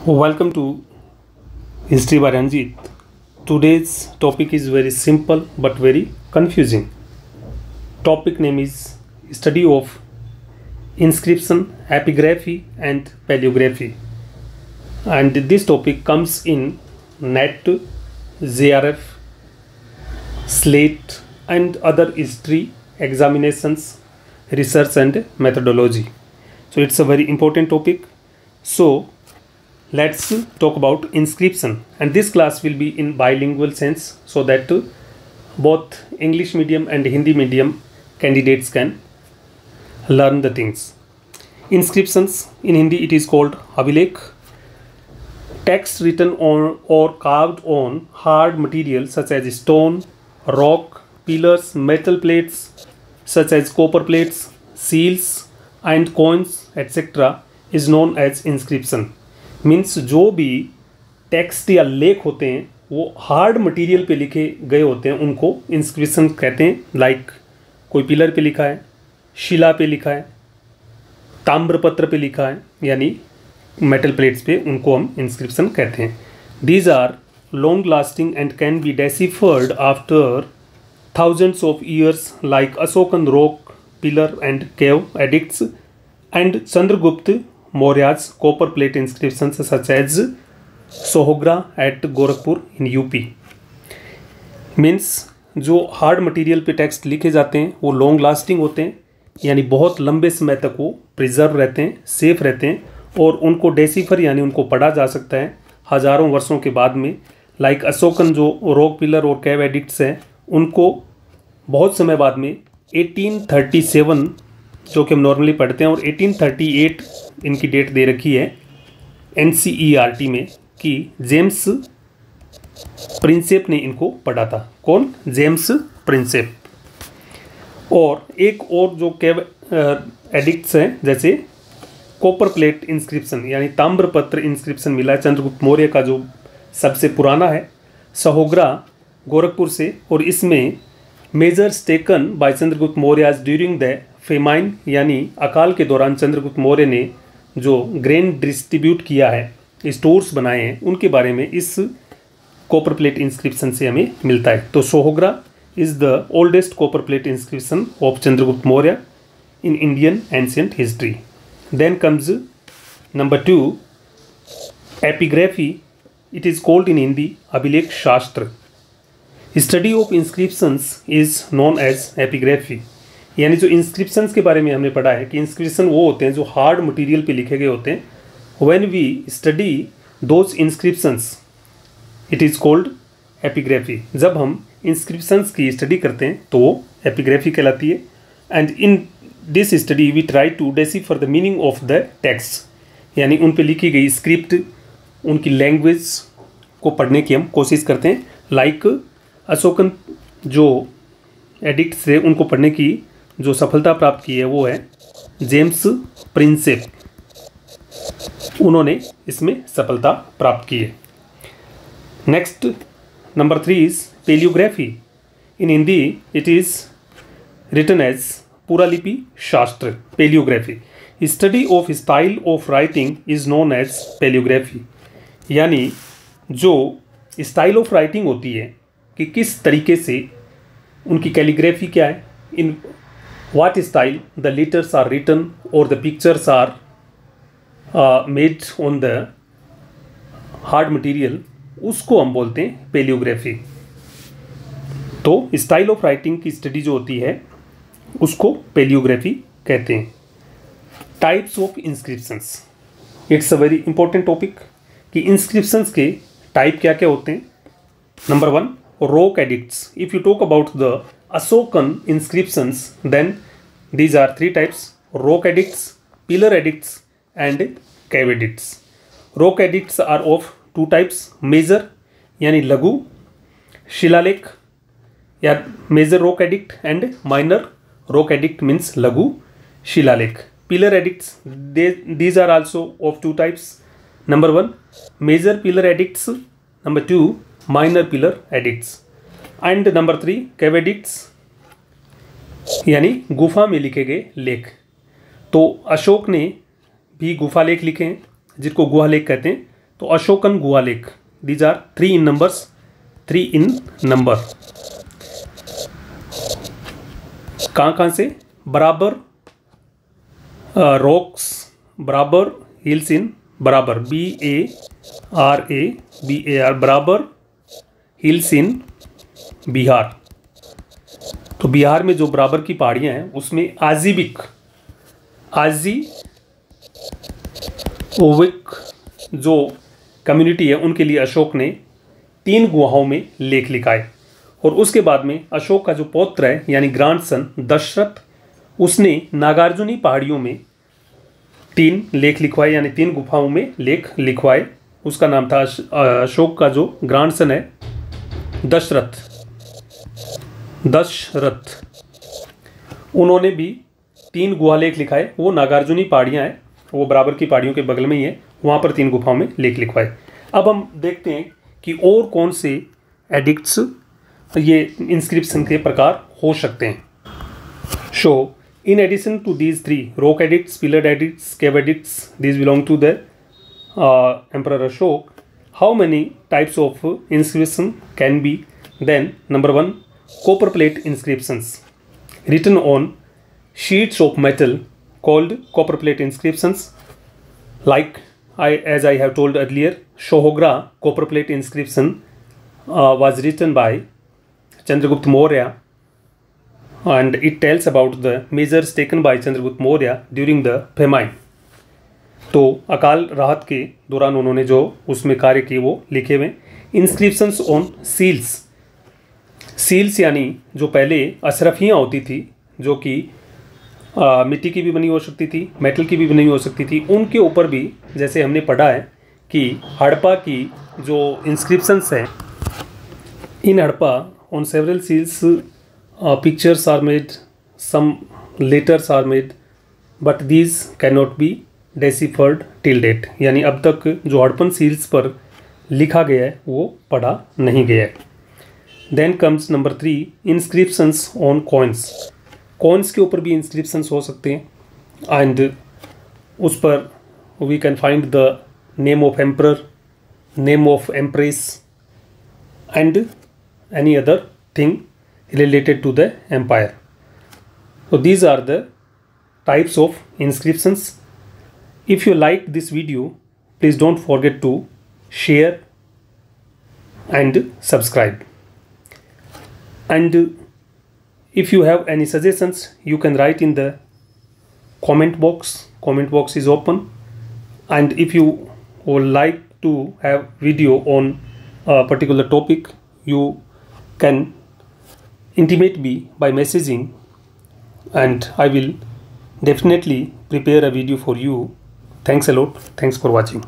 Welcome to History by Ranjit. Today's topic is very simple but very confusing. Topic name is Study of Inscription, Epigraphy and Paleography. And this topic comes in NET, JRF, SLATE and other history examinations, research and methodology. So it's a very important topic. So let's talk about inscription, and this class will be in bilingual sense so that both English medium and Hindi medium candidates can learn the things. Inscriptions in Hindi it is called Abhilekh. Text written on or carved on hard material such as stone, rock, pillars, metal plates such as copper plates, seals and coins etc. is known as inscription. Means जो भी text या लेख होते हैं वो hard material पे लिखे गए होते हैं उनको इंस्क्रिप्शन कहते हैं. लाइक कोई पिलर पे लिखा है, शिला पे लिखा है, ताम्रपत्र पे लिखा है यानी मेटल प्लेट्स पे, उनको हम इंस्क्रिप्शन कहते हैं. These are long lasting and can be deciphered after thousands of years like Ashokan rock pillar and cave edicts and Chandragupta Maurya's copper plate inscriptions such as Sohogra at Gorakhpur in UP. Means जो hard material पे text लिखे जाते हैं वो long lasting होते हैं यानी बहुत लंबे समय तक वो प्रिजर्व रहते हैं, सेफ रहते हैं और उनको डेसिफर यानी उनको पढ़ा जा सकता है हज़ारों वर्षों के बाद में. लाइक अशोकन जो रॉक पिलर और कैव एडिक्ट्स हैं उनको बहुत समय बाद में 1837 जो कि हम नॉर्मली पढ़ते हैं और 1838 इनकी डेट दे रखी है NCERT में कि जेम्स प्रिंसेप ने इनको पढ़ा था. कौन? James Prinsep. और एक और जो कैव एडिक्ट्स हैं जैसे कॉपर प्लेट इंस्क्रिप्शन यानी ताम्रपत्र इंस्क्रिप्शन मिला है चंद्रगुप्त मौर्य का जो सबसे पुराना है, सहोग्रा गोरखपुर से, और इसमें measures taken by Chandragupta Maurya during the famine यानी अकाल के दौरान चंद्रगुप्त मौर्य ने जो ग्रेन डिस्ट्रीब्यूट किया है, स्टोर्स बनाए हैं, उनके बारे में इस कॉपर प्लेट इंस्क्रिप्शन से हमें मिलता है. तो Sohgaura is the oldest copper plate inscription of Chandragupta Maurya in Indian ancient history. Then comes number 2 epigraphy. It is called in Hindi अभिलेख शास्त्र. Study of inscriptions is known as epigraphy. यानी जो इंस्क्रिप्शंस के बारे में हमने पढ़ा है कि इंस्क्रिप्शन वो होते हैं जो हार्ड मटेरियल पे लिखे गए होते हैं. When we study those inscriptions it is called epigraphy. जब हम इंस्क्रिप्शंस की स्टडी करते हैं तो वो एपिग्राफी कहलाती है. And in this study we try to decipher the meaning of the text यानी उन पे लिखी गई स्क्रिप्ट, उनकी लैंग्वेज को पढ़ने की हम कोशिश करते हैं. लाइक अशोकन जो एडिक्ट्स थे उनको पढ़ने की जो सफलता प्राप्त की है वो है जेम्स प्रिंसेप. उन्होंने इसमें सफलता प्राप्त की है. Next number 3 is palaeography. In Hindi it is written as पुरालिपि शास्त्र. Palaeography study of style of writing is known as palaeography. यानी जो स्टाइल ऑफ राइटिंग होती है कि किस तरीके से उनकी कैलीग्राफी क्या है, इन what style the letters are written or the pictures are made on the hard material, उसको हम बोलते हैं पेलियोग्राफी. तो स्टाइल ऑफ राइटिंग की स्टडी जो होती है उसको पेलियोग्राफी कहते हैं. Types of inscriptions. It's a very important topic कि इंस्क्रिप्शंस के टाइप क्या क्या होते हैं. Number 1 rock edicts. If you talk about the Ashokan inscriptions, then these are 3 types: rock edicts, pillar edicts and cave edicts. Rock edicts are of 2 types: major यानी लघु शिलालेख या major rock edict and minor rock edict means लघु शिलालेख. Pillar edicts, these are also of 2 types. Number 1 major pillar edicts, number 2 minor pillar addicts and number 3 cave addicts यानी गुफा में लिखे गए लेख. तो अशोक ने भी गुफा लेख लिखे हैं जिनको गुहा लेख कहते हैं. तो अशोकन गुहा लेक, these are 3 in numbers, 3 in number। कहाँ से? बराबर रॉक्स, बराबर हिल्स इन बराबर, BARABAR, बराबर हिल्स इन बिहार। तो बिहार में जो बराबर की पहाड़ियाँ हैं उसमें आजीविक जो कम्युनिटी है उनके लिए अशोक ने 3 गुहाओं में लेख लिखाए। और उसके बाद में अशोक का जो पौत्र है यानी ग्रैंडसन दशरथ, उसने नागार्जुनी पहाड़ियों में 3 लेख लिखवाए, यानी 3 गुफाओं में लेख लिखवाए। उसका नाम था अशोक का जो ग्रैंडसन है दशरथ, उन्होंने भी 3 गुहा लेख लिखाए। वो नागार्जुनी पहाड़ियाँ हैं, वो बराबर की पहाड़ियों के बगल में ही है, वहाँ पर 3 गुफाओं में लेख लिखवाए। अब हम देखते हैं कि और कौन से एडिक्ट्स, ये इंस्क्रिप्शन के प्रकार हो सकते हैं। So in addition to these 3 rock edicts, pillar edicts, cave edicts, these belong to the emperor Ashoka. How many types of inscription can be? Then number 1, copper plate inscriptions written on sheets of metal called copper plate inscriptions. Like as I have told earlier, Shohogra copper plate inscription was written by Chandragupta Maurya, and it tells about the measures taken by Chandragupta Maurya during the famine. तो अकाल राहत के दौरान उन्होंने जो उसमें कार्य किए वो लिखे हुए। इंस्क्रिप्शंस ऑन सील्स यानी जो पहले अशरफियाँ होती थी, जो कि मिट्टी की भी बनी हो सकती थी, मेटल की भी बनी हो सकती थी, उनके ऊपर भी जैसे हमने पढ़ा है कि हड़प्पा की जो इंस्क्रिप्शंस हैं, in Harappa on several seals pictures are made, some letters are made, but these can not be deciphered till date, यानी अब तक जो हड़प्पन सील्स पर लिखा गया है वो पढ़ा नहीं गया है। Then comes number 3, inscriptions on coins. Coins के ऊपर भी इंस्क्रिप्शंस हो सकते हैं, एंड उस पर we can find the name of emperor, name of empress and any other thing related to the empire. So these are the types of inscriptions. If you like this video, please don't forget to share and subscribe. And if you have any suggestions, you can write in the comment box. Comment box is open. And if you would like to have video on a particular topic, you can intimate me by messaging, and I will definitely prepare a video for you. Thanks a lot. Thanks for watching.